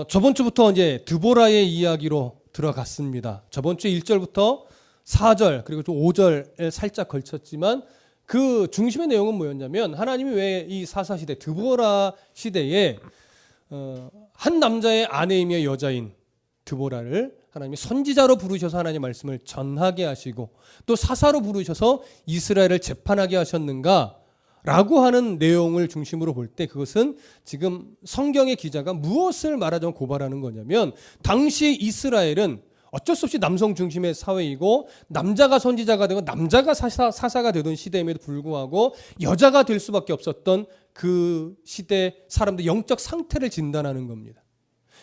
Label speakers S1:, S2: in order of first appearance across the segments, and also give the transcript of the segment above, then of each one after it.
S1: 저번 주부터 이제 드보라의 이야기로 들어갔습니다. 저번 주 1절부터 4절 그리고 또 5절에 살짝 걸쳤지만 그 중심의 내용은 뭐였냐면 하나님이 왜 이 사사시대 드보라 시대에 한 남자의 아내이며 여자인 드보라를 하나님이 선지자로 부르셔서 하나님의 말씀을 전하게 하시고 또 사사로 부르셔서 이스라엘을 재판하게 하셨는가 라고 하는 내용을 중심으로 볼 때 그것은 지금 성경의 기자가 무엇을 말하자면 고발하는 거냐면 당시 이스라엘은 어쩔 수 없이 남성 중심의 사회이고 남자가 선지자가 되고 남자가 사사가 되던 시대임에도 불구하고 여자가 될 수밖에 없었던 그 시대 사람들 영적 상태를 진단하는 겁니다.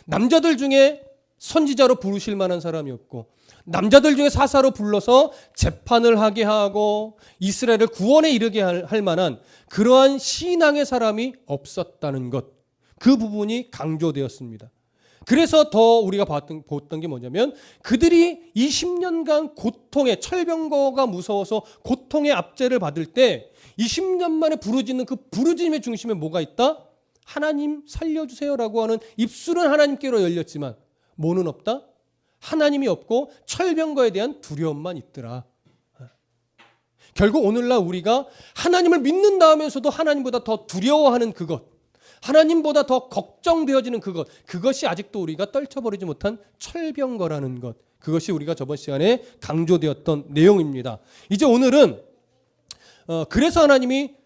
S1: 남자들 중에 선지자로 부르실 만한 사람이 없고 남자들 중에 사사로 불러서 재판을 하게 하고 이스라엘을 구원에 이르게 할 만한 그러한 신앙의 사람이 없었다는 것, 그 부분이 강조되었습니다. 그래서 더 우리가 봤던 게 뭐냐면 그들이 20년간 고통에 철병거가 무서워서 고통의 압제를 받을 때 20년 만에 부르짖는 그 부르짖음의 중심에 뭐가 있다? 하나님 살려주세요라고 하는 입술은 하나님께로 열렸지만 뭐는 없다? 하나님이 없고 철병거에 대한 두려움만 있더라. 결국 오늘날 우리가 하나님을 믿는다 하면서도 하나님보다 더 두려워하는 그것, 하나님보다 더 걱정되어지는 그것이 아직도 우리가 떨쳐버리지 못한 철병거라는 것, 그것이 우리가 저번 시간에 강조되었던 내용입니다. 이제 오늘은 그래서 하나님이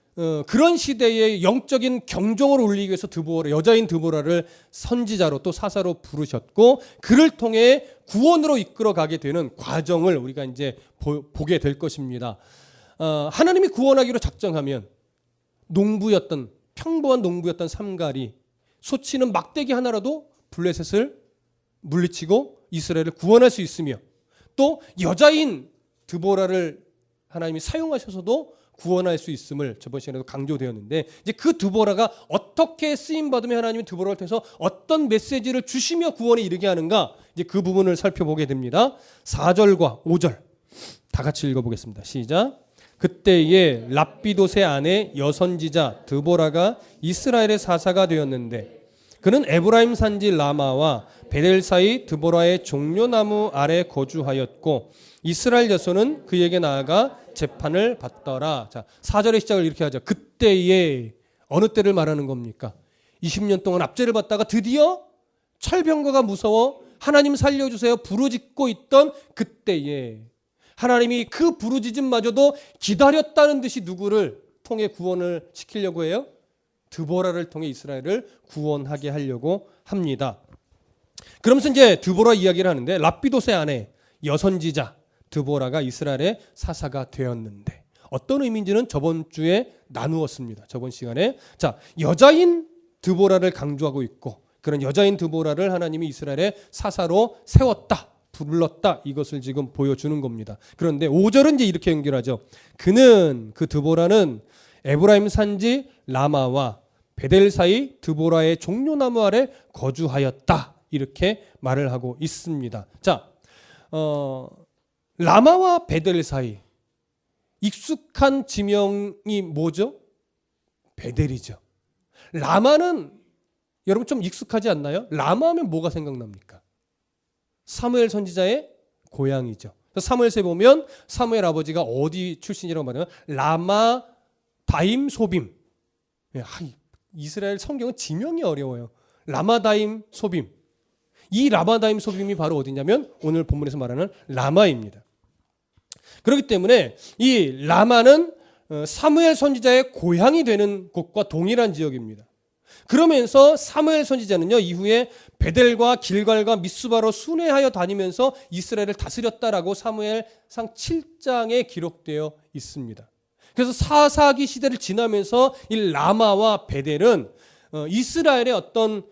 S1: 그런 시대의 영적인 경종을 울리기 위해서 여자인 드보라를 선지자로 또 사사로 부르셨고 그를 통해 구원으로 이끌어가게 되는 과정을 우리가 이제 보게 될 것입니다. 하나님이 구원하기로 작정하면 평범한 농부였던 삼갈이 소치는 막대기 하나라도 블레셋을 물리치고 이스라엘을 구원할 수 있으며 또 여자인 드보라를 하나님이 사용하셔서도 구원할 수 있음을 저번 시간에도 강조되었는데 이제 그 드보라가 어떻게 쓰임 받으면 하나님이 드보라를 통해서 어떤 메시지를 주시며 구원에 이르게 하는가 이제 그 부분을 살펴보게 됩니다. 4절과 5절 다 같이 읽어보겠습니다. 시작. 그때에 랍비돗의 아내 여선지자 드보라가 이스라엘의 사사가 되었는데 그는 에브라임 산지 라마와 베델 사이 드보라의 종려나무 아래 거주하였고 이스라엘 여손은 그에게 나아가 재판을 받더라. 자, 4절의 시작을 이렇게 하죠. 그때에 어느 때를 말하는 겁니까? 20년 동안 압제를 받다가 드디어 철병거가 무서워 하나님 살려주세요 부르짖고 있던 그때에 하나님이 그 부르짖음마저도 기다렸다는 듯이 누구를 통해 구원을 시키려고 해요? 드보라를 통해 이스라엘을 구원하게 하려고 합니다. 그러면서 이제 드보라 이야기를 하는데 랍비돗의 아내 여선지자 드보라가 이스라엘의 사사가 되었는데 어떤 의미인지는 저번 주에 나누었습니다. 저번 시간에 자 여자인 드보라를 강조하고 있고 그런 여자인 드보라를 하나님이 이스라엘의 사사로 세웠다. 불렀다. 이것을 지금 보여주는 겁니다. 그런데 5절은 이제 이렇게 연결하죠. 그 드보라는 에브라임 산지 라마와 베델 사이 드보라의 종려나무 아래 거주하였다. 이렇게 말을 하고 있습니다. 자, 라마와 베델 사이 익숙한 지명이 뭐죠? 베델이죠. 라마는 여러분 좀 익숙하지 않나요? 라마 하면 뭐가 생각납니까? 사무엘 선지자의 고향이죠. 사무엘서에 보면 사무엘 아버지가 어디 출신이라고 말하면 라마 다임 소빔. 이스라엘 성경은 지명이 어려워요. 라마다임 소빔. 이 라마다임 소빔이 바로 어디냐면 오늘 본문에서 말하는 라마입니다. 그렇기 때문에 이 라마는 사무엘 선지자의 고향이 되는 곳과 동일한 지역입니다. 그러면서 사무엘 선지자는요 이후에 베델과 길갈과 미스바로 순회하여 다니면서 이스라엘을 다스렸다라고 사무엘상 7장에 기록되어 있습니다. 그래서 사사기 시대를 지나면서 이 라마와 베델은 이스라엘의 어떤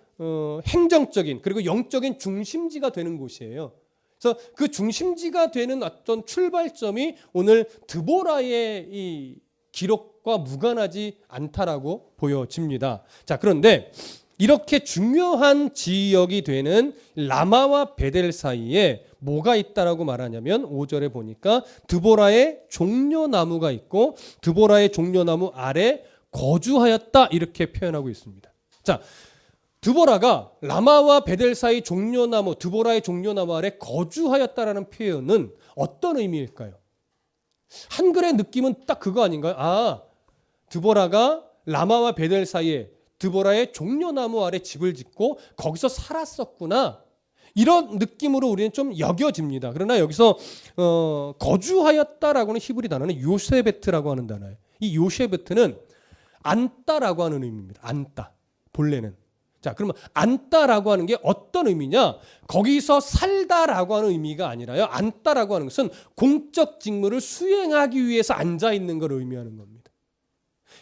S1: 행정적인 그리고 영적인 중심지가 되는 곳이에요. 그래서 그 중심지가 되는 어떤 출발점이 오늘 드보라의 이 기록과 무관하지 않다라고 보여집니다. 자, 그런데 이렇게 중요한 지역이 되는 라마와 베델 사이에 뭐가 있다라고 말하냐면 5절에 보니까 드보라의 종려나무가 있고 드보라의 종려나무 아래 거주하였다 이렇게 표현하고 있습니다. 자, 드보라가 라마와 베델 사이 종려나무, 드보라의 종려나무 아래 거주하였다라는 표현은 어떤 의미일까요? 한글의 느낌은 딱 그거 아닌가요? 아, 드보라가 라마와 베델 사이에 드보라의 종려나무 아래 집을 짓고 거기서 살았었구나. 이런 느낌으로 우리는 좀 여겨집니다. 그러나 여기서 거주하였다라고는 히브리 단어는 요세베트라고 하는 단어예요. 이 요세베트는 앉다라고 하는 의미입니다. 앉다. 본래는. 자, 그러면 앉다라고 하는 게 어떤 의미냐? 거기서 살다라고 하는 의미가 아니라요. 앉다라고 하는 것은 공적 직무를 수행하기 위해서 앉아 있는 걸 의미하는 겁니다.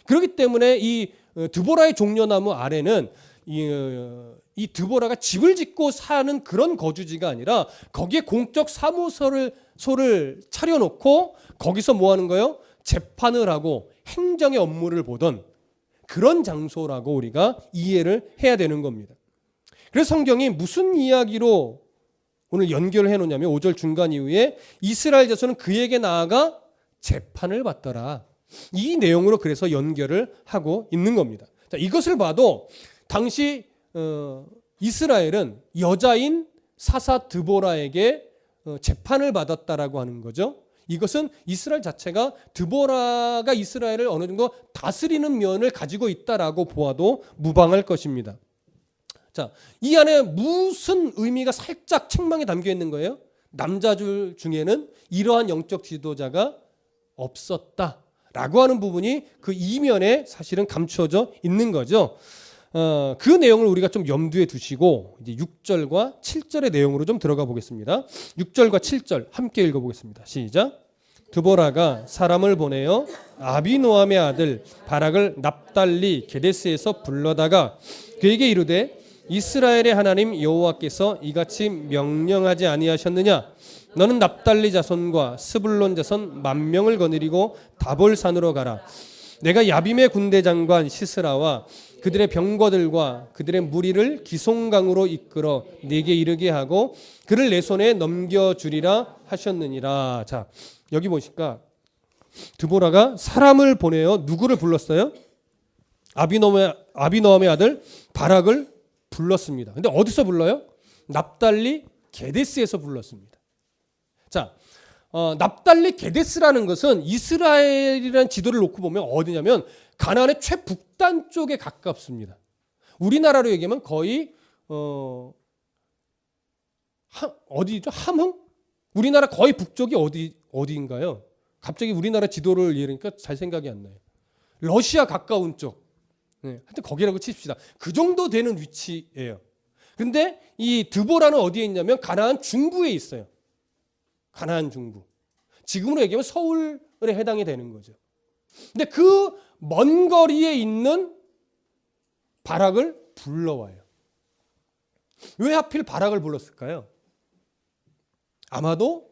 S1: 그렇기 때문에 이 드보라의 종려나무 아래는 이 드보라가 집을 짓고 사는 그런 거주지가 아니라 거기에 공적 사무소를 차려놓고 거기서 뭐 하는 거예요? 재판을 하고 행정의 업무를 보던 그런 장소라고 우리가 이해를 해야 되는 겁니다. 그래서 성경이 무슨 이야기로 오늘 연결을 해놓냐면 5절 중간 이후에 이스라엘 자손은 그에게 나아가 재판을 받더라. 이 내용으로 그래서 연결을 하고 있는 겁니다. 자, 이것을 봐도 당시 이스라엘은 여자인 사사 드보라에게 재판을 받았다라고 하는 거죠. 이것은 이스라엘 자체가 드보라가 이스라엘을 어느 정도 다스리는 면을 가지고 있다라고 보아도 무방할 것입니다. 자, 이 안에 무슨 의미가 살짝 책망에 담겨 있는 거예요? 남자들 중에는 이러한 영적 지도자가 없었다라고 하는 부분이 그 이면에 사실은 감추어져 있는 거죠. 그 내용을 우리가 좀 염두에 두시고 이제 6절과 7절의 내용으로 좀 들어가 보겠습니다. 6절과 7절 함께 읽어보겠습니다. 시작. 드보라가 사람을 보내어 아비노함의 아들 바락을 납달리 게데스에서 불러다가 그에게 이르되 이스라엘의 하나님 여호와께서 이같이 명령하지 아니하셨느냐? 너는 납달리 자손과 스불론 자손 10,000명을 거느리고 다볼산으로 가라. 내가 야빔의 군대 장관 시스라와 그들의 병거들과 그들의 무리를 기송강으로 이끌어 네게 이르게 하고 그를 내 손에 넘겨주리라 하셨느니라. 자, 여기 보니까 드보라가 사람을 보내어 누구를 불렀어요? 아비노함의 아들 바락을 불렀습니다. 근데 어디서 불러요? 납달리 게데스에서 불렀습니다. 자, 납달리 게데스라는 것은 이스라엘이라는 지도를 놓고 보면 어디냐면 가나안의 최북단 쪽에 가깝습니다. 우리나라로 얘기하면 거의 어디죠? 함흥? 우리나라 거의 북쪽이 어디인가요? 갑자기 우리나라 지도를 얘기하니까 잘 생각이 안 나요. 러시아 가까운 쪽. 네, 하여튼 거기라고 칩시다. 그 정도 되는 위치예요. 근데 이 드보라는 어디에 있냐면 가나안 중부에 있어요. 가나안 중부. 지금으로 얘기하면 서울에 해당이 되는 거죠. 근데 그 먼 거리에 있는 바락을 불러와요. 왜 하필 바락을 불렀을까요? 아마도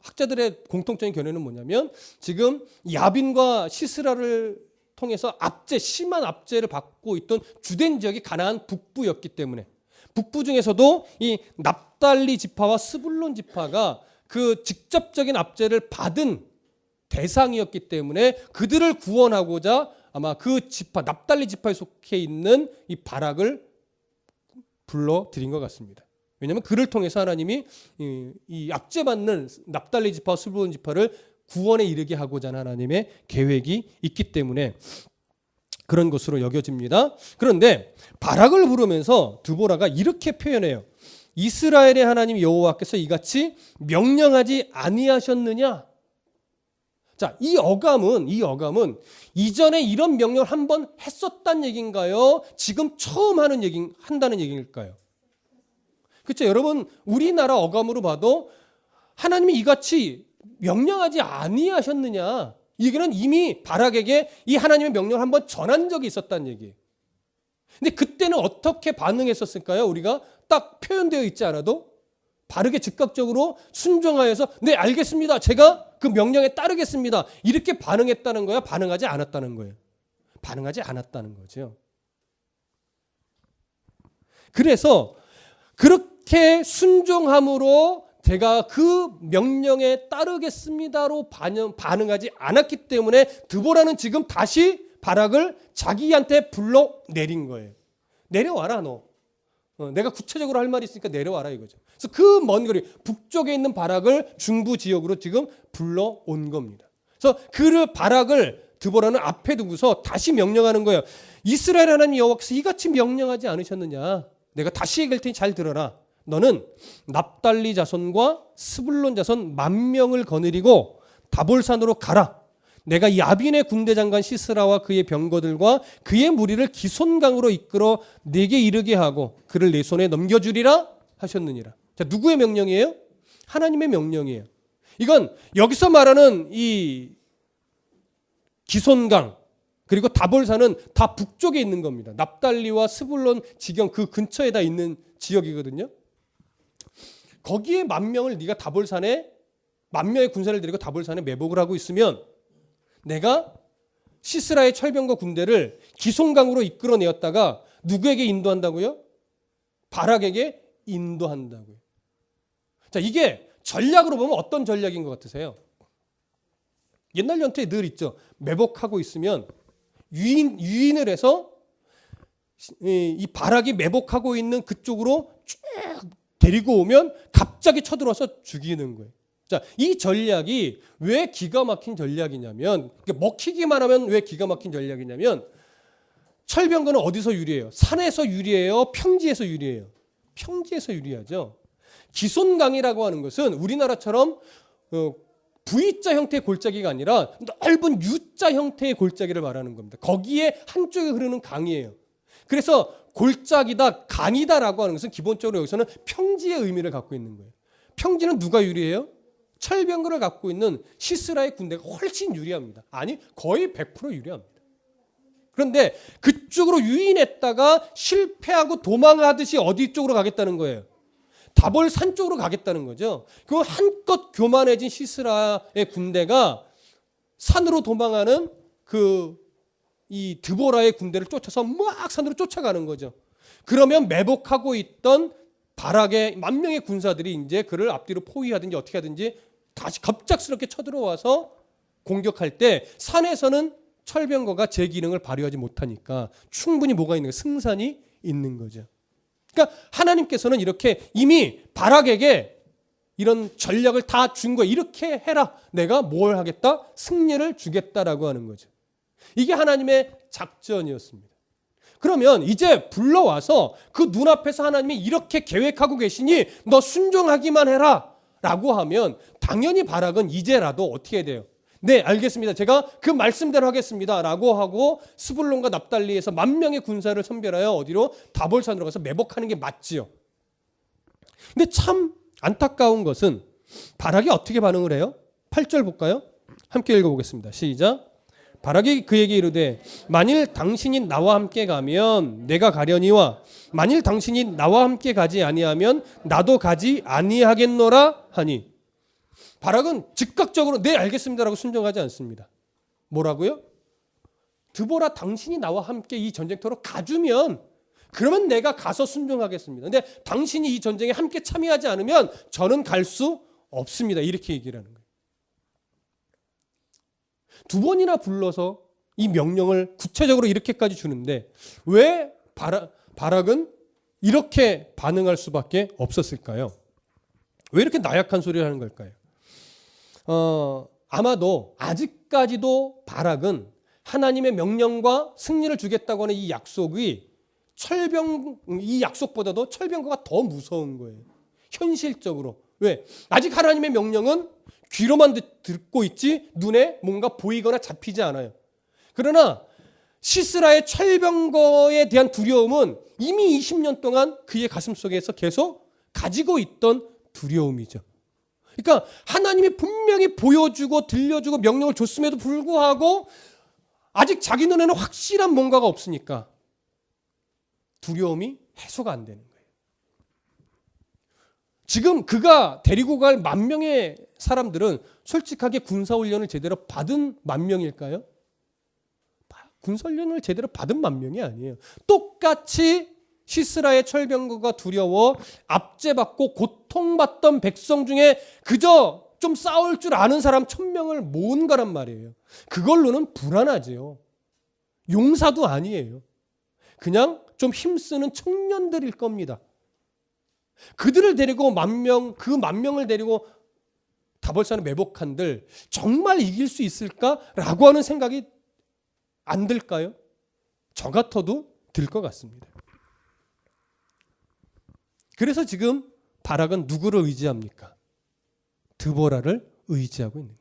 S1: 학자들의 공통적인 견해는 뭐냐면 지금 야빈과 시스라를 통해서 심한 압제를 받고 있던 주된 지역이 가나안 북부였기 때문에 북부 중에서도 이 납달리 지파와 스불론 지파가 그 직접적인 압제를 받은 대상이었기 때문에 그들을 구원하고자 아마 그 지파, 납달리 지파에 속해 있는 이 바락을 불러들인 것 같습니다. 왜냐하면 그를 통해서 하나님이 이 압제받는 납달리 지파와 스불론 지파를 구원에 이르게 하고자 하는 하나님의 계획이 있기 때문에 그런 것으로 여겨집니다. 그런데 바락을 부르면서 드보라가 이렇게 표현해요. 이스라엘의 하나님 여호와께서 이같이 명령하지 아니하셨느냐? 자, 이 어감은 이전에 이런 명령을 한번 했었단 얘기인가요? 지금 처음 한다는 얘기일까요? 그렇죠. 여러분, 우리나라 어감으로 봐도 하나님이 이같이 명령하지 아니하셨느냐? 이 얘기는 이미 바락에게 이 하나님의 명령을 한번 전한 적이 있었다는 얘기예요. 근데 그때는 어떻게 반응했었을까요? 우리가 딱 표현되어 있지 않아도 바르게 즉각적으로 순종하여서 네, 알겠습니다. 제가 그 명령에 따르겠습니다. 이렇게 반응했다는 거야? 반응하지 않았다는 거예요? 반응하지 않았다는 거죠. 그래서 그렇게 순종함으로 제가 그 명령에 따르겠습니다로 반응하지 않았기 때문에 드보라는 지금 다시 바락을 자기한테 불러 내린 거예요. 내려와라 너. 내가 구체적으로 할 말이 있으니까 내려와라 이거죠. 그래서 그 먼 거리 북쪽에 있는 바락을 중부 지역으로 지금 불러온 겁니다. 그래서 그 바락을 드보라는 앞에 두고서 다시 명령하는 거예요. 이스라엘 하나님 여호와께서 이같이 명령하지 않으셨느냐. 내가 다시 얘기할 테니 잘 들어라. 너는 납달리 자손과 스불론 자손 10,000명을 거느리고 다볼산으로 가라. 내가 야빈의 군대 장관 시스라와 그의 병거들과 그의 무리를 기손강으로 이끌어 네게 이르게 하고 그를 내 손에 넘겨주리라 하셨느니라. 자, 누구의 명령이에요? 하나님의 명령이에요. 이건 여기서 말하는 이 기손강 그리고 다볼산은 다 북쪽에 있는 겁니다. 납달리와 스불론 지경 그 근처에다 있는 지역이거든요. 거기에 10,000명을 네가 다볼산에 10,000명의 군사를 데리고 다볼산에 매복을 하고 있으면 내가 시스라의 철병과 군대를 기손강으로 이끌어내었다가 누구에게 인도한다고요? 바락에게 인도한다고요. 자, 이게 전략으로 보면 어떤 전략인 것 같으세요? 옛날 연투에 늘 있죠. 매복하고 있으면 유인을 해서 이 바락이 매복하고 있는 그쪽으로 쭉 데리고 오면 갑자기 쳐들어서 죽이는 거예요. 자, 이 전략이 왜 기가 막힌 전략이냐면, 먹히기만 하면 왜 기가 막힌 전략이냐면, 철병거는 어디서 유리해요? 산에서 유리해요? 평지에서 유리해요? 평지에서 유리하죠. 기손강이라고 하는 것은 우리나라처럼 V자 형태의 골짜기가 아니라 넓은 U자 형태의 골짜기를 말하는 겁니다. 거기에 한쪽에 흐르는 강이에요. 그래서 골짜기다, 강이다라고 하는 것은 기본적으로 여기서는 평지의 의미를 갖고 있는 거예요. 평지는 누가 유리해요? 철병거를 갖고 있는 시스라의 군대가 훨씬 유리합니다. 아니, 거의 100% 유리합니다. 그런데 그쪽으로 유인했다가 실패하고 도망하듯이 어디 쪽으로 가겠다는 거예요? 다볼산 쪽으로 가겠다는 거죠. 그 한껏 교만해진 시스라의 군대가 산으로 도망하는 이 드보라의 군대를 쫓아서 막 산으로 쫓아가는 거죠. 그러면 매복하고 있던 바락의 10,000명의 군사들이 이제 그를 앞뒤로 포위하든지 어떻게 하든지 다시 갑작스럽게 쳐들어와서 공격할 때 산에서는 철병거가 제 기능을 발휘하지 못하니까 충분히 뭐가 있는 거예요? 승산이 있는 거죠. 그러니까 하나님께서는 이렇게 이미 바락에게 이런 전략을 다 준 거예요. 이렇게 해라. 내가 뭘 하겠다? 승리를 주겠다라고 하는 거죠. 이게 하나님의 작전이었습니다. 그러면 이제 불러와서 그 눈앞에서 하나님이 이렇게 계획하고 계시니 너 순종하기만 해라 라고 하면 당연히 바락은 이제라도 어떻게 해야 돼요? 네, 알겠습니다. 제가 그 말씀대로 하겠습니다 라고 하고 스불론과 납달리에서 10,000명의 군사를 선별하여 어디로? 다볼산으로 가서 매복하는 게 맞지요. 근데 참 안타까운 것은 바락이 어떻게 반응을 해요? 8절 볼까요? 함께 읽어보겠습니다. 시작. 바락이 그에게 이르되 만일 당신이 나와 함께 가면 내가 가려니와 만일 당신이 나와 함께 가지 아니하면 나도 가지 아니하겠노라 하니 바락은 즉각적으로 네 알겠습니다라고 순종하지 않습니다. 뭐라고요? 드보라 당신이 나와 함께 이 전쟁터로 가주면 그러면 내가 가서 순종하겠습니다. 근데 당신이 이 전쟁에 함께 참여하지 않으면 저는 갈 수 없습니다. 이렇게 얘기를 하는 거예요. 2번이나 불러서 이 명령을 구체적으로 이렇게까지 주는데 왜 바락은 이렇게 반응할 수밖에 없었을까요? 왜 이렇게 나약한 소리를 하는 걸까요? 아마도 아직까지도 바락은 하나님의 명령과 승리를 주겠다고 하는 이 약속이 이 약속보다도 철병거가 더 무서운 거예요. 현실적으로. 왜? 아직 하나님의 명령은 귀로만 듣고 있지 눈에 뭔가 보이거나 잡히지 않아요. 그러나 시스라의 철병거에 대한 두려움은 이미 20년 동안 그의 가슴속에서 계속 가지고 있던 두려움이죠. 그러니까 하나님이 분명히 보여주고 들려주고 명령을 줬음에도 불구하고 아직 자기 눈에는 확실한 뭔가가 없으니까 두려움이 해소가 안 되는 거예요. 지금 그가 데리고 갈 10,000명의 사람들은 솔직하게 군사훈련을 제대로 받은 10,000명일까요? 군사훈련을 제대로 받은 10,000명이 아니에요. 똑같이 시스라의 철병거가 두려워 압제받고 고통받던 백성 중에 그저 좀 싸울 줄 아는 사람 1,000명을 모은 거란 말이에요. 그걸로는 불안하지요. 용사도 아니에요. 그냥 좀 힘쓰는 청년들일 겁니다. 그들을 데리고 그 10,000명을 데리고 다볼산을 매복한들 정말 이길 수 있을까라고 하는 생각이 안 들까요? 저 같아도 들 것 같습니다. 그래서 지금 바락은 누구를 의지합니까? 드보라를 의지하고 있는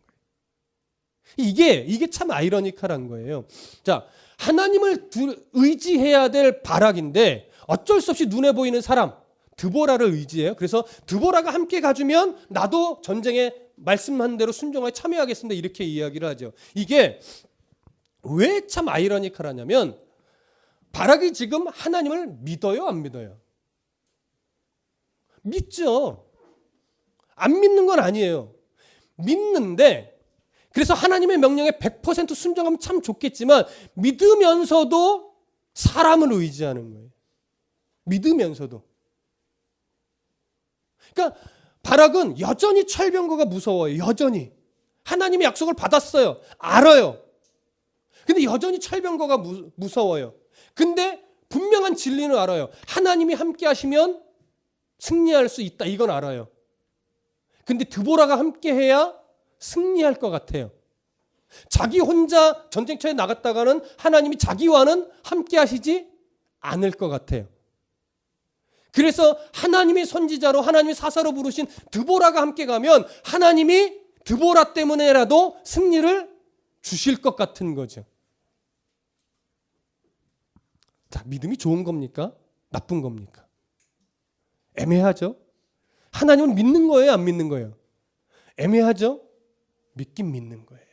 S1: 거예요. 이게 참 아이러니컬한 거예요. 자, 하나님을 의지해야 될 바락인데 어쩔 수 없이 눈에 보이는 사람 드보라를 의지해요. 그래서 드보라가 함께 가주면 나도 전쟁에 말씀한 대로 순종하게 참여하겠습니다. 이렇게 이야기를 하죠. 이게 왜 참 아이러니컬하냐면 바락이 지금 하나님을 믿어요, 안 믿어요? 믿죠. 안 믿는 건 아니에요. 믿는데 그래서 하나님의 명령에 100% 순종하면 참 좋겠지만 믿으면서도 사람을 의지하는 거예요. 믿으면서도. 그러니까 바락은 여전히 철병거가 무서워요. 여전히. 하나님의 약속을 받았어요. 알아요. 근데 여전히 철병거가 무서워요. 근데 분명한 진리는 알아요. 하나님이 함께 하시면 승리할 수 있다. 이건 알아요. 근데 드보라가 함께 해야 승리할 것 같아요. 자기 혼자 전쟁터에 나갔다가는 하나님이 자기와는 함께 하시지 않을 것 같아요. 그래서 하나님의 선지자로 하나님의 사사로 부르신 드보라가 함께 가면 하나님이 드보라 때문에라도 승리를 주실 것 같은 거죠. 자, 믿음이 좋은 겁니까? 나쁜 겁니까? 애매하죠? 하나님을 믿는 거예요? 안 믿는 거예요? 애매하죠? 믿긴 믿는 거예요.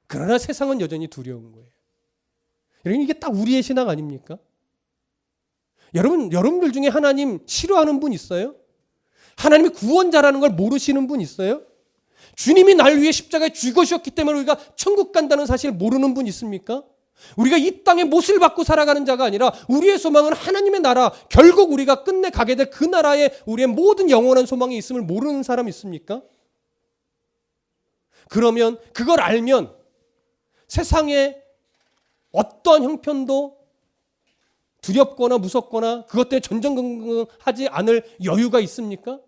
S1: 그러나 세상은 여전히 두려운 거예요. 여러분, 이게 딱 우리의 신앙 아닙니까? 여러분들 중에 하나님 싫어하는 분 있어요? 하나님이 구원자라는 걸 모르시는 분 있어요? 주님이 날 위해 십자가에 죽으셨기 때문에 우리가 천국 간다는 사실을 모르는 분 있습니까? 우리가 이 땅에 못을 받고 살아가는 자가 아니라 우리의 소망은 하나님의 나라, 결국 우리가 끝내 가게 될 그 나라에 우리의 모든 영원한 소망이 있음을 모르는 사람 있습니까? 그러면 그걸 알면 세상에 어떤 형편도 두렵거나 무섭거나 그것 때문에 전전긍긍하지 않을 여유가 있습니까?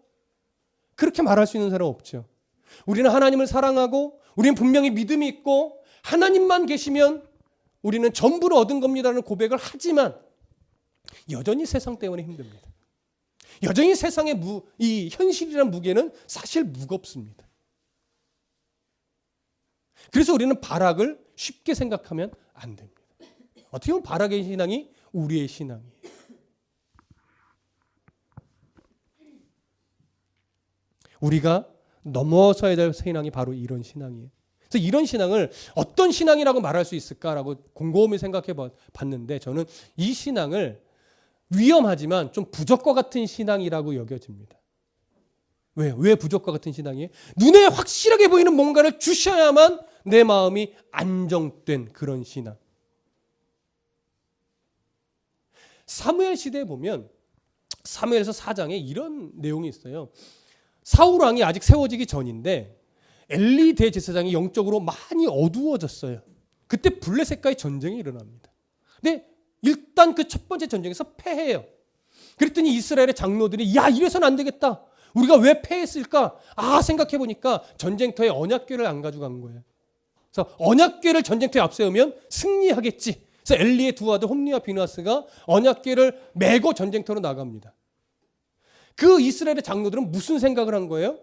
S1: 그렇게 말할 수 있는 사람 없죠. 우리는 하나님을 사랑하고 우리는 분명히 믿음이 있고 하나님만 계시면 우리는 전부를 얻은 겁니다라는 고백을 하지만 여전히 세상 때문에 힘듭니다. 여전히 세상의 이 현실이라는 무게는 사실 무겁습니다. 그래서 우리는 바락을 쉽게 생각하면 안 됩니다. 어떻게 보면 바락의 신앙이 우리의 신앙이에요. 우리가 넘어서야 될 신앙이 바로 이런 신앙이에요. 그래서 이런 신앙을 어떤 신앙이라고 말할 수 있을까라고 곰곰이 생각해 봤는데 저는 이 신앙을 위험하지만 좀 부적과 같은 신앙이라고 여겨집니다. 왜 부적과 같은 신앙이에요? 눈에 확실하게 보이는 뭔가를 주셔야만 내 마음이 안정된 그런 신앙. 사무엘 시대에 보면 사무엘서 4장에 이런 내용이 있어요. 사울 왕이 아직 세워지기 전인데 엘리 대제사장이 영적으로 많이 어두워졌어요. 그때 블레셋과의 전쟁이 일어납니다. 근데 일단 그 첫 번째 전쟁에서 패해요. 그랬더니 이스라엘의 장로들이 야 이래서는 안 되겠다. 우리가 왜 패했을까? 생각해 보니까 전쟁터에 언약궤를 안 가져간 거예요. 그래서 언약궤를 전쟁터에 앞세우면 승리하겠지. 그래서 엘리의 두 아들 홈리와 비나스가 언약궤를 메고 전쟁터로 나갑니다. 그 이스라엘의 장로들은 무슨 생각을 한 거예요?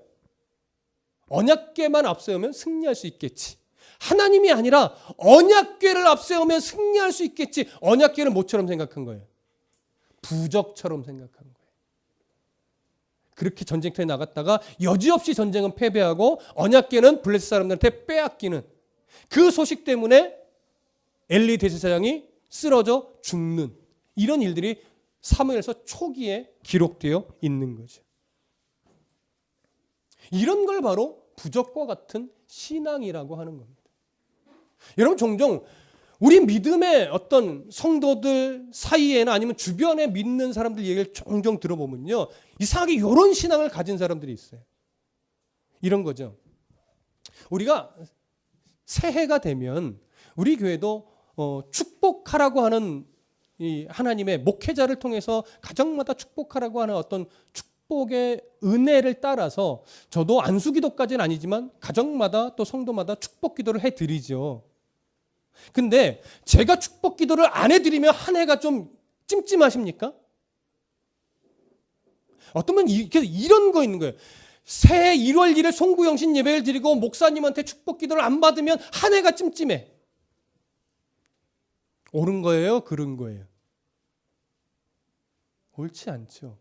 S1: 언약궤만 앞세우면 승리할 수 있겠지. 하나님이 아니라 언약궤를 앞세우면 승리할 수 있겠지. 언약궤를 뭐처럼 생각한 거예요? 부적처럼 생각한 거예요. 그렇게 전쟁터에 나갔다가 여지없이 전쟁은 패배하고 언약궤는 블레셋 사람들한테 빼앗기는 그 소식 때문에 엘리 대제사장이 쓰러져 죽는 이런 일들이 사무엘서 초기에 기록되어 있는 거죠. 이런 걸 바로 부적과 같은 신앙이라고 하는 겁니다. 여러분 종종 우리 믿음의 어떤 성도들 사이에나 아니면 주변에 믿는 사람들 얘기를 종종 들어보면요. 이상하게 이런 신앙을 가진 사람들이 있어요. 이런 거죠. 우리가 새해가 되면 우리 교회도 축복하라고 하는 이 하나님의 목회자를 통해서 가정마다 축복하라고 하는 어떤 축복의 은혜를 따라서 저도 안수기도까지는 아니지만 가정마다 또 성도마다 축복 기도를 해드리죠. 근데 제가 축복 기도를 안 해드리면 한 해가 좀 찜찜하십니까? 어떤 분은 이런 거 있는 거예요. 새해 1월 1일 송구영신 예배를 드리고 목사님한테 축복 기도를 안 받으면 한 해가 찜찜해. 옳은 거예요? 그른 거예요? 옳지 않죠.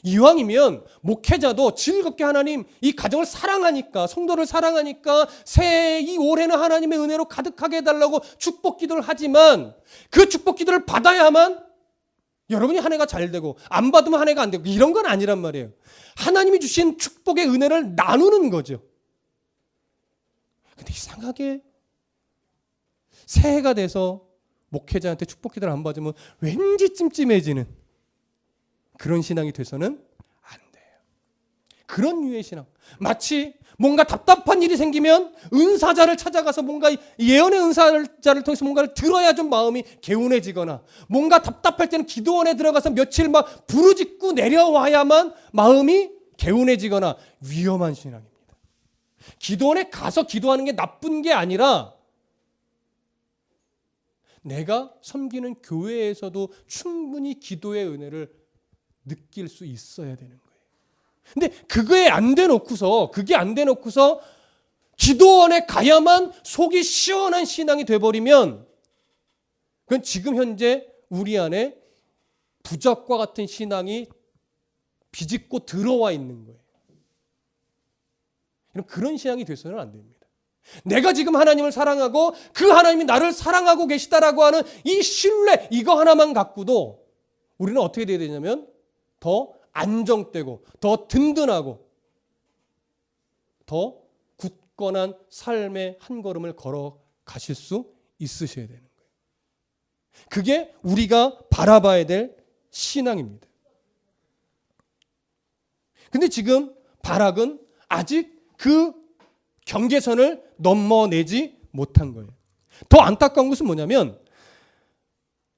S1: 이왕이면 목회자도 즐겁게 하나님 이 가정을 사랑하니까 성도를 사랑하니까 새해 이 올해는 하나님의 은혜로 가득하게 해달라고 축복 기도를 하지만 그 축복 기도를 받아야만 여러분이 한 해가 잘 되고 안 받으면 한 해가 안 되고 이런 건 아니란 말이에요. 하나님이 주신 축복의 은혜를 나누는 거죠. 근데 이상하게 새해가 돼서 목회자한테 축복 기도를 안 받으면 왠지 찜찜해지는 그런 신앙이 돼서는 안 돼요. 그런 유의 신앙. 마치 뭔가 답답한 일이 생기면 은사자를 찾아가서 뭔가 예언의 은사자를 통해서 뭔가를 들어야 좀 마음이 개운해지거나 뭔가 답답할 때는 기도원에 들어가서 며칠 막 부르짖고 내려와야만 마음이 개운해지거나 위험한 신앙입니다. 기도원에 가서 기도하는 게 나쁜 게 아니라 내가 섬기는 교회에서도 충분히 기도의 은혜를 느낄 수 있어야 되는 거예요. 근데 그게 안 돼놓고서 기도원에 가야만 속이 시원한 신앙이 돼버리면 그건 지금 현재 우리 안에 부적과 같은 신앙이 비집고 들어와 있는 거예요. 그런 신앙이 돼서는 안 됩니다. 내가 지금 하나님을 사랑하고 그 하나님이 나를 사랑하고 계시다라고 하는 이 신뢰 이거 하나만 갖고도 우리는 어떻게 돼야 되냐면 더 안정되고 더 든든하고 더 굳건한 삶의 한 걸음을 걸어가실 수 있으셔야 되는 거예요. 그게 우리가 바라봐야 될 신앙입니다. 근데 지금 바락은 아직 그 경계선을 넘어내지 못한 거예요. 더 안타까운 것은 뭐냐면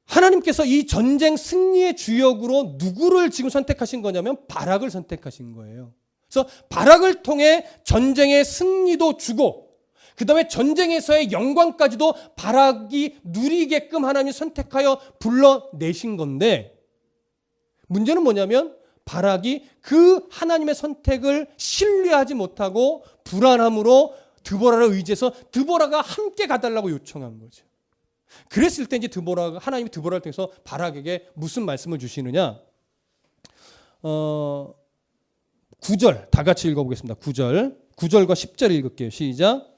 S1: 하나님께서 이 전쟁 승리의 주역으로 누구를 지금 선택하신 거냐면 바락을 선택하신 거예요. 그래서 바락을 통해 전쟁의 승리도 주고 그 다음에 전쟁에서의 영광까지도 바락이 누리게끔 하나님이 선택하여 불러내신 건데 문제는 뭐냐면 바락이 그 하나님의 선택을 신뢰하지 못하고 불안함으로 드보라를 의지해서 드보라가 함께 가달라고 요청한 거죠. 그랬을 때 이제 하나님이 드보라를 통해서 바락에게 무슨 말씀을 주시느냐? 9절 다 같이 읽어보겠습니다. 9절과 10절 읽을게요. 시작.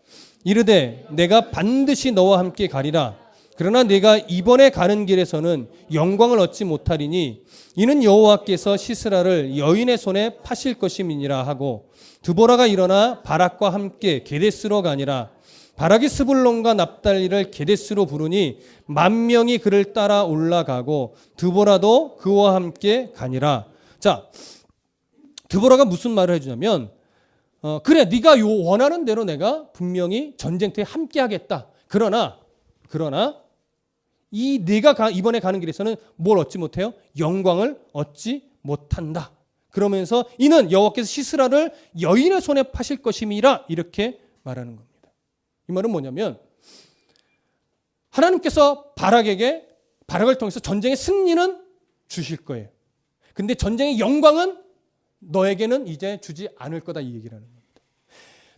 S1: 이르되 내가 반드시 너와 함께 가리라. 그러나 내가 이번에 가는 길에서는 영광을 얻지 못하리니 이는 여호와께서 시스라를 여인의 손에 파실 것임이니라 하고 드보라가 일어나 바락과 함께 게데스로 가니라. 바락이 스불론과 납달리를 게데스로 부르니 10,000명이 그를 따라 올라가고 드보라도 그와 함께 가니라. 자, 드보라가 무슨 말을 해주냐면 그래 네가 원하는 대로 내가 분명히 전쟁터에 함께 하겠다. 그러나 이 네가 이번에 가는 길에서는 뭘 얻지 못해요? 영광을 얻지 못한다. 그러면서 이는 여호와께서 시스라를 여인의 손에 파실 것임이라 이렇게 말하는 겁니다. 이 말은 뭐냐면 하나님께서 바락을 통해서 전쟁의 승리는 주실 거예요. 근데 전쟁의 영광은 너에게는 이제 주지 않을 거다 이 얘기를 하는 겁니다.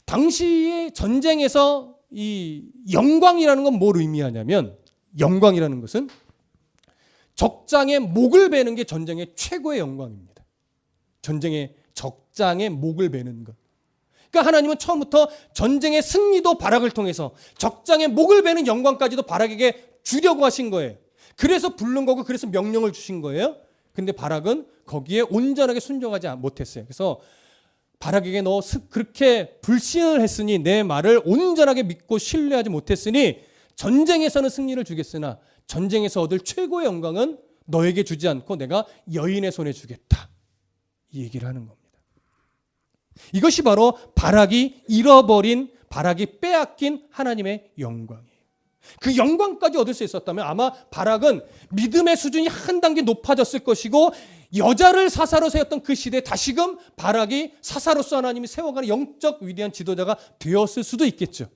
S1: 당시의 전쟁에서 이 영광이라는 건 뭘 의미하냐면 영광이라는 것은 적장의 목을 베는 게 전쟁의 최고의 영광입니다. 전쟁의 적장의 목을 베는 것. 그러니까 하나님은 처음부터 전쟁의 승리도 바락을 통해서 적장의 목을 베는 영광까지도 바락에게 주려고 하신 거예요. 그래서 부른 거고 그래서 명령을 주신 거예요. 근데 바락은 거기에 온전하게 순종하지 못했어요. 그래서 바락에게 너 그렇게 불신을 했으니 내 말을 온전하게 믿고 신뢰하지 못했으니 전쟁에서는 승리를 주겠으나 전쟁에서 얻을 최고의 영광은 너에게 주지 않고 내가 여인의 손에 주겠다. 이 얘기를 하는 겁니다. 이것이 바로 바락이 잃어버린, 바락이 빼앗긴 하나님의 영광이에요. 그 영광까지 얻을 수 있었다면 아마 바락은 믿음의 수준이 한 단계 높아졌을 것이고 여자를 사사로 세웠던 그 시대에 다시금 바락이 사사로서 하나님이 세워가는 영적 위대한 지도자가 되었을 수도 있겠죠.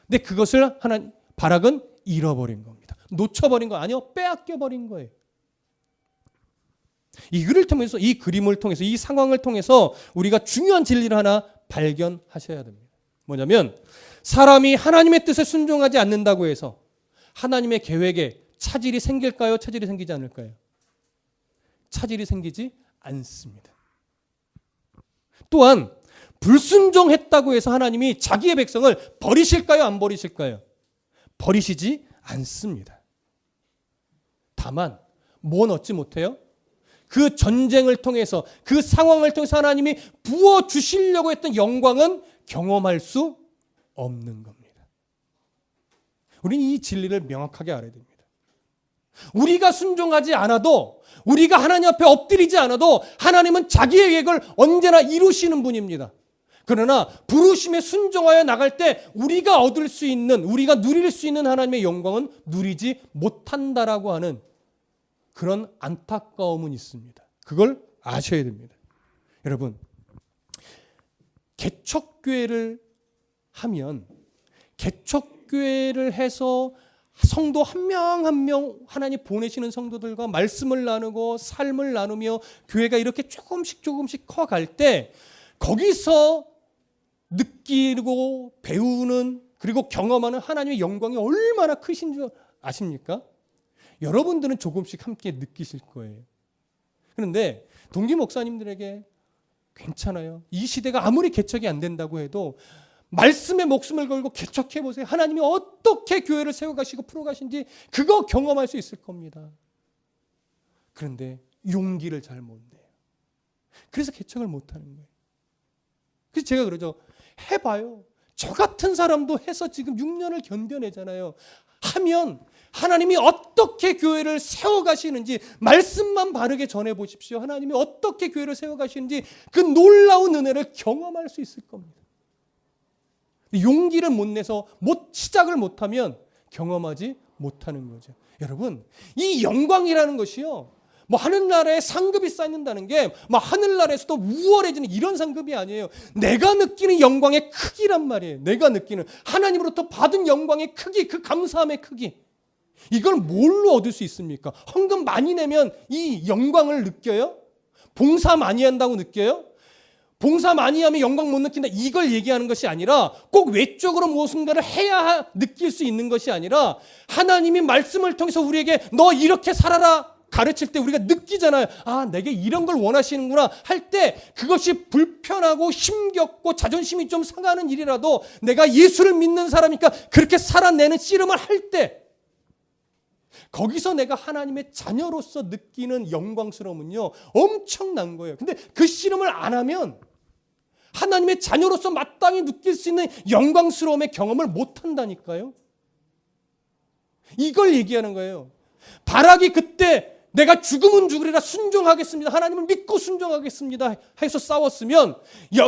S1: 근데 그것을 바락은 잃어버린 겁니다. 놓쳐버린 거 아니요, 빼앗겨버린 거예요. 이 글을 통해서, 이 그림을 통해서, 이 상황을 통해서 우리가 중요한 진리를 하나 발견하셔야 됩니다. 뭐냐면 사람이 하나님의 뜻에 순종하지 않는다고 해서 하나님의 계획에 차질이 생길까요? 차질이 생기지 않을까요? 차질이 생기지 않습니다. 또한 불순종했다고 해서 하나님이 자기의 백성을 버리실까요? 안 버리실까요? 버리시지 않습니다. 다만 뭔 얻지 못해요? 그 전쟁을 통해서, 그 상황을 통해서 하나님이 부어주시려고 했던 영광은 경험할 수 없는 겁니다. 우리는 이 진리를 명확하게 알아야 됩니다. 우리가 순종하지 않아도, 우리가 하나님 앞에 엎드리지 않아도 하나님은 자기의 계획을 언제나 이루시는 분입니다. 그러나 부르심에 순종하여 나갈 때 우리가 얻을 수 있는, 우리가 누릴 수 있는 하나님의 영광은 누리지 못한다라고 하는 그런 안타까움은 있습니다. 그걸 아셔야 됩니다. 여러분, 개척교회를 하면, 개척교회를 해서 성도 한 명 한 명 하나님 보내시는 성도들과 말씀을 나누고 삶을 나누며 교회가 이렇게 조금씩 커갈 때 거기서 느끼고 배우는, 그리고 경험하는 하나님의 영광이 얼마나 크신 줄 아십니까? 여러분들은 조금씩 함께 느끼실 거예요. 그런데 동기 목사님들에게 괜찮아요. 이 시대가 아무리 개척이 안 된다고 해도 말씀에 목숨을 걸고 개척해 보세요. 하나님이 어떻게 교회를 세워가시고 풀어가신지 그거 경험할 수 있을 겁니다. 그런데 용기를 잘 못 내요. 그래서 개척을 못 하는 거예요. 그래서 제가 그러죠. 해봐요. 저 같은 사람도 해서 지금 6년을 견뎌내잖아요. 하면 하나님이 어떻게 교회를 세워가시는지 말씀만 바르게 전해보십시오. 하나님이 어떻게 교회를 세워가시는지 그 놀라운 은혜를 경험할 수 있을 겁니다. 용기를 못 내서 시작을 못하면 경험하지 못하는 거죠. 여러분, 이 영광이라는 것이요, 뭐 하늘나라에 상급이 쌓는다는 게 뭐 하늘나라에서도 우월해지는 이런 상급이 아니에요. 내가 느끼는 영광의 크기란 말이에요. 내가 느끼는 하나님으로부터 받은 영광의 크기, 그 감사함의 크기. 이걸 뭘로 얻을 수 있습니까? 헌금 많이 내면 이 영광을 느껴요? 봉사 많이 한다고 느껴요? 봉사 많이 하면 영광 못 느낀다, 이걸 얘기하는 것이 아니라 꼭 외적으로 무엇인가를 해야 느낄 수 있는 것이 아니라 하나님이 말씀을 통해서 우리에게 너 이렇게 살아라 가르칠 때 우리가 느끼잖아요. 아, 내게 이런 걸 원하시는구나 할 때 그것이 불편하고 힘겹고 자존심이 좀 상하는 일이라도 내가 예수를 믿는 사람이니까 그렇게 살아내는 씨름을 할 때 거기서 내가 하나님의 자녀로서 느끼는 영광스러움은요 엄청난 거예요. 근데 그 씨름을 안 하면 하나님의 자녀로서 마땅히 느낄 수 있는 영광스러움의 경험을 못 한다니까요. 이걸 얘기하는 거예요. 바락이 그때 내가 죽으면 죽으리라 순종하겠습니다, 하나님을 믿고 순종하겠습니다 해서 싸웠으면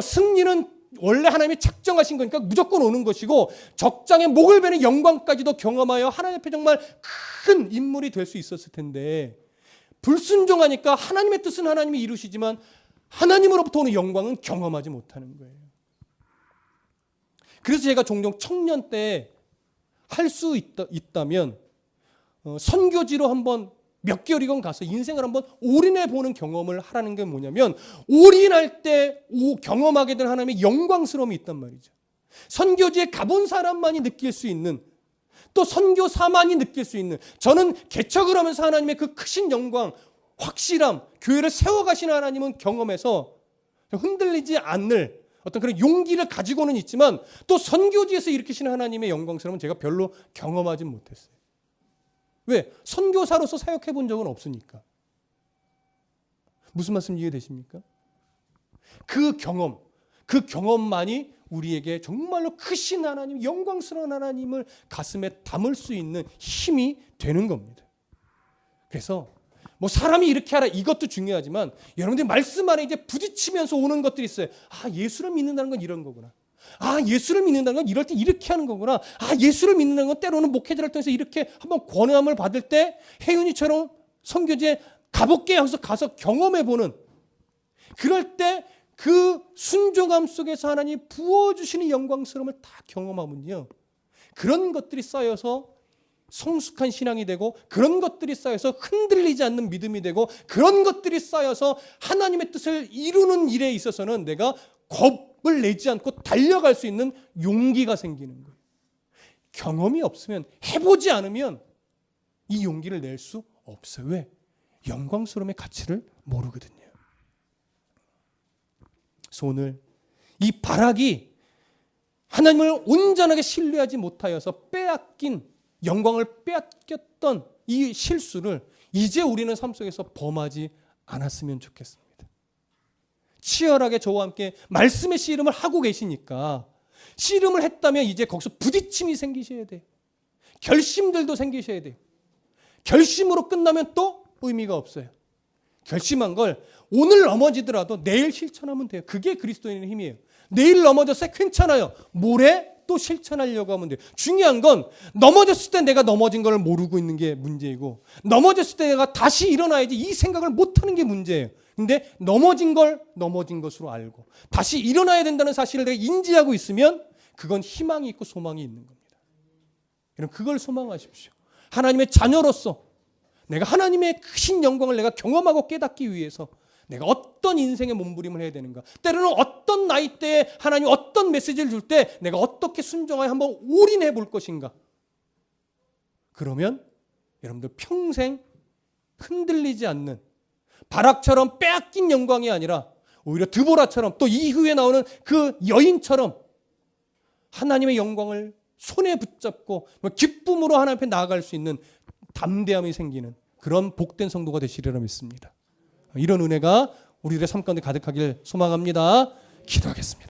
S1: 승리는 원래 하나님이 작정하신 거니까 무조건 오는 것이고 적장에 목을 베는 영광까지도 경험하여 하나님 앞에 정말 큰 인물이 될 수 있었을 텐데 불순종하니까 하나님의 뜻은 하나님이 이루시지만 하나님으로부터 오는 영광은 경험하지 못하는 거예요. 그래서 제가 종종 청년 때 할 수 있다면 선교지로 한번 몇 개월이건 가서 인생을 한번 올인해 보는 경험을 하라는 게 뭐냐면 올인할 때 경험하게 된 하나님의 영광스러움이 있단 말이죠. 선교지에 가본 사람만이 느낄 수 있는, 또 선교사만이 느낄 수 있는, 저는 개척을 하면서 하나님의 그 크신 영광, 확실함, 교회를 세워가시는 하나님은 경험해서 흔들리지 않을 어떤 그런 용기를 가지고는 있지만 또 선교지에서 일으키시는 하나님의 영광스러움은 제가 별로 경험하지 못했어요. 왜? 선교사로서 사역해 본 적은 없으니까. 무슨 말씀 이해되십니까? 그 경험만이 우리에게 정말로 크신 하나님, 영광스러운 하나님을 가슴에 담을 수 있는 힘이 되는 겁니다. 그래서 뭐 사람이 이렇게 하라 이것도 중요하지만 여러분들이 말씀 안에 이제 부딪히면서 오는 것들이 있어요. 아, 예수를 믿는다는 건 이런 거구나. 아, 예수를 믿는다는 건 이럴 때 이렇게 하는 거구나. 아, 예수를 믿는다는 건 때로는 목회자를 통해서 이렇게 한번 권함을 받을 때 혜윤이처럼 선교지에 가볼게 하고서 가서 경험해보는, 그럴 때 그 순종함 속에서 하나님 부어주시는 영광스러움을 다 경험하면요, 그런 것들이 쌓여서 성숙한 신앙이 되고, 그런 것들이 쌓여서 흔들리지 않는 믿음이 되고, 그런 것들이 쌓여서 하나님의 뜻을 이루는 일에 있어서는 내가 겁을 내지 않고 달려갈 수 있는 용기가 생기는 거예요. 경험이 없으면, 해보지 않으면 이 용기를 낼 수 없어요. 왜? 영광스러움의 가치를 모르거든요. 그래서 오늘 이 발악이 하나님을 온전하게 신뢰하지 못하여서 빼앗긴, 영광을 빼앗겼던 이 실수를 이제 우리는 삶 속에서 범하지 않았으면 좋겠습니다. 치열하게 저와 함께 말씀의 씨름을 하고 계시니까, 씨름을 했다면 이제 거기서 부딪힘이 생기셔야 돼요. 결심들도 생기셔야 돼요. 결심으로 끝나면 또 의미가 없어요. 결심한 걸 오늘 넘어지더라도 내일 실천하면 돼요. 그게 그리스도인의 힘이에요. 내일 넘어졌어요. 괜찮아요. 모레 또 실천하려고 하면 돼요. 중요한 건 넘어졌을 때 내가 넘어진 걸 모르고 있는 게 문제이고, 넘어졌을 때 내가 다시 일어나야지 이 생각을 못하는 게 문제예요. 근데 넘어진 걸 넘어진 것으로 알고 다시 일어나야 된다는 사실을 내가 인지하고 있으면 그건 희망이 있고 소망이 있는 겁니다. 여러분, 그걸 소망하십시오. 하나님의 자녀로서 내가 하나님의 크신 영광을 내가 경험하고 깨닫기 위해서 내가 어떤 인생의 몸부림을 해야 되는가, 때로는 어떤 나이대에 하나님 어떤 메시지를 줄 때 내가 어떻게 순종하여 한번 올인해 볼 것인가. 그러면 여러분들 평생 흔들리지 않는, 바락처럼 빼앗긴 영광이 아니라 오히려 드보라처럼, 또 이후에 나오는 그 여인처럼 하나님의 영광을 손에 붙잡고 기쁨으로 하나님 앞에 나아갈 수 있는 담대함이 생기는 그런 복된 성도가 되시리라 믿습니다. 이런 은혜가 우리들의 삶 가운데 가득하길 소망합니다. 기도하겠습니다.